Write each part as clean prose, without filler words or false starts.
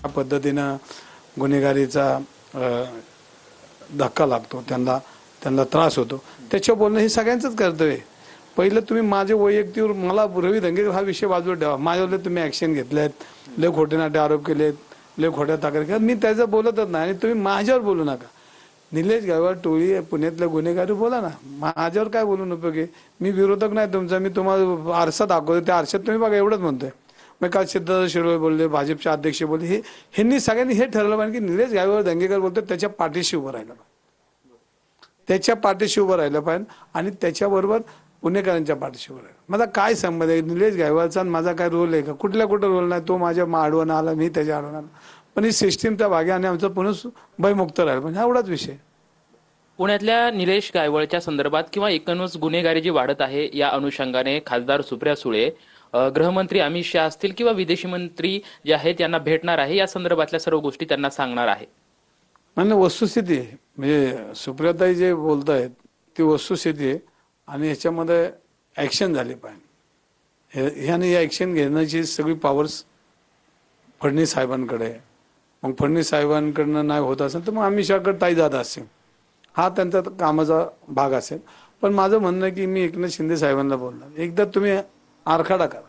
त्या पद्धतीनं गुन्हेगारीचा धक्का लागतो, त्यांना त्रास होतो, त्याच्या बोलणं हे सगळ्यांचंच कर्तव्य आहे. पहिलं तुम्ही माझे वैयक्तिक मला रवी धंगेकर हा विषय बाजूला ठेवा. माझ्यावर तुम्ही ऍक्शन घेतलेत, लय खोटे नाटे आरोप केलेत, लय खोट्या तक्रारी केल्या, मी त्याचं बोलतच नाही. आणि तुम्ही माझ्यावर बोलू नका. निलेश गायकवाड टोळी पुण्यातल्या गुन्हेगारी बोला ना, माझ्यावर काय बोलून उपयोग आहे? मी विरोधक नाही तुमचा, मी तुम्हाला आरसा दाखवतो, त्या आरशात तुम्ही बघा एवढंच म्हणतोय. मग काल सिद्धार्थ शिरोळे बोलले, भाजपचे अध्यक्ष बोलले, ह्यांनी सगळ्यांनी हे ठरवलं पाहिजे की निलेश गायकवाड दंगेकर बोलतो त्याच्या पाठीशी उभं राहिलं पाहिजे, त्याच्या पाठीशी उभं राहिलं पाहिजे आणि त्याच्याबरोबर पुणेकरांच्या पाठीशी उभं राहिलं. माझा काय संबंध आहे निलेश गायकवाडचा माझा काय रोल आहे का? कुठं रोल नाही. तो माझ्या आडवण आला, मी त्याच्या आडवण आला, पण ही सिस्टीमच्या भागे आणि आमचं पुन्हा भयमुक्त राहिलं म्हणजे एवढाच विषय. पुण्यातल्या निलेश गायकवाडच्या संदर्भात किंवा एकूणच गुन्हेगारी जी वाढत आहे या अनुषंगाने खासदार सुप्रिया सुळे, गृहमंत्री अमित शहा असतील किंवा विदेशी मंत्री जे आहेत यांना भेटणार आहे, या संदर्भातल्या सर्व गोष्टी त्यांना सांगणार आहे. म्हणजे वस्तुस्थिती आहे, म्हणजे सुप्रियाताई जे बोलत आहेत ती वस्तुस्थिती आहे आणि ह्याच्यामध्ये ऍक्शन झाली पाहिजे. ह्याने ऍक्शन घेण्याची सगळी पॉवर्स फडणवीस साहेबांकडे आहे. मग फडणवीस साहेबांकडनं नाही होत असेल तर मग अमित शहाकडे ताई जात असेल, हा त्यांचा कामाचा भाग असेल. पण माझं म्हणणं आहे की मी एकनाथ शिंदे साहेबांना बोलणार, एकदा तुम्ही आरखाडा करा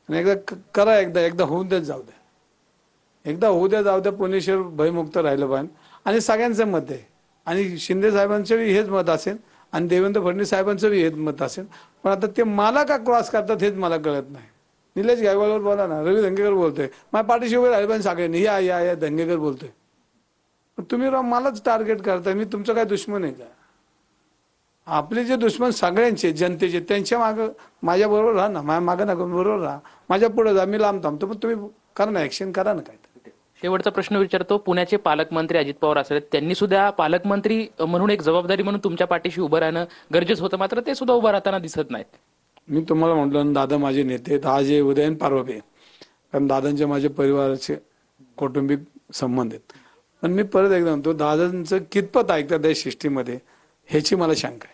आणि एकदा करा, एकदा होऊन देत जाऊ द्या, एकदा होऊ द्या जाऊ द्या. पुणे शहर भयमुक्त राहिलं पाहिजे आणि सगळ्यांचं मत आहे. आणि शिंदे साहेबांचं हेच मत असेल आणि देवेंद्र फडणवीस साहेबांचं हेच मत असेल. पण आता ते मला का क्रॉस करतात हेच मला कळत नाही. निलेश गायकवाडवर बोला ना, रवी धंगेकर बोलतोय, माझ्या पाठीशी उभे राहिले पाहिजे सगळ्यांनी, या धंगेकर बोलतोय. तुम्ही मलाच टार्गेट करताय, मी तुमचं काय दुश्मन आहे का? आपले जे दुश्मन सगळ्यांचे जनतेचे, त्यांच्या मागं माझ्या बरोबर राहा ना, माझ्या मागं ना बरोबर राहा, माझ्या पुढे जा, मी लांब थांबतो, पण तुम्ही करा ना, ऍक्शन करा ना काय. शेवटचा प्रश्न विचारतो. पुण्याचे पालकमंत्री अजित पवार असले, त्यांनी सुद्धा पालकमंत्री म्हणून एक जबाबदारी म्हणून तुमच्या पाठीशी उभं राहणं गरजेचं होतं, मात्र ते सुद्धा उभं राहताना दिसत नाहीत. मी तुम्हाला म्हटलं दादा माझे नेते आहेत, आज उदय परवा बी, कारण दादांचे माझे परिवाराचे कौटुंबिक संबंध आहेत. पण मी परत एकदा म्हणतो, दादांचं कितपत ऐकतात या सिस्टीममध्ये ह्याची मला शंका आहे.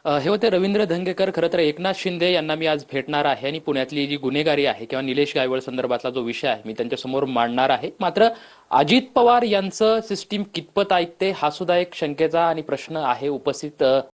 हे होते रवींद्र धंगेकर. खरं तर एकनाथ शिंदे यांना मी आज भेटणार आहे आणि पुण्यातली जी गुन्हेगारी आहे किंवा निलेश गायकवाड संदर्भातला जो विषय आहे मी त्यांच्यासमोर मांडणार आहे. मात्र अजित पवार यांचं सिस्टीम कितपत ऐकते हा सुद्धा एक शंकेचा आणि प्रश्न आहे उपस्थित.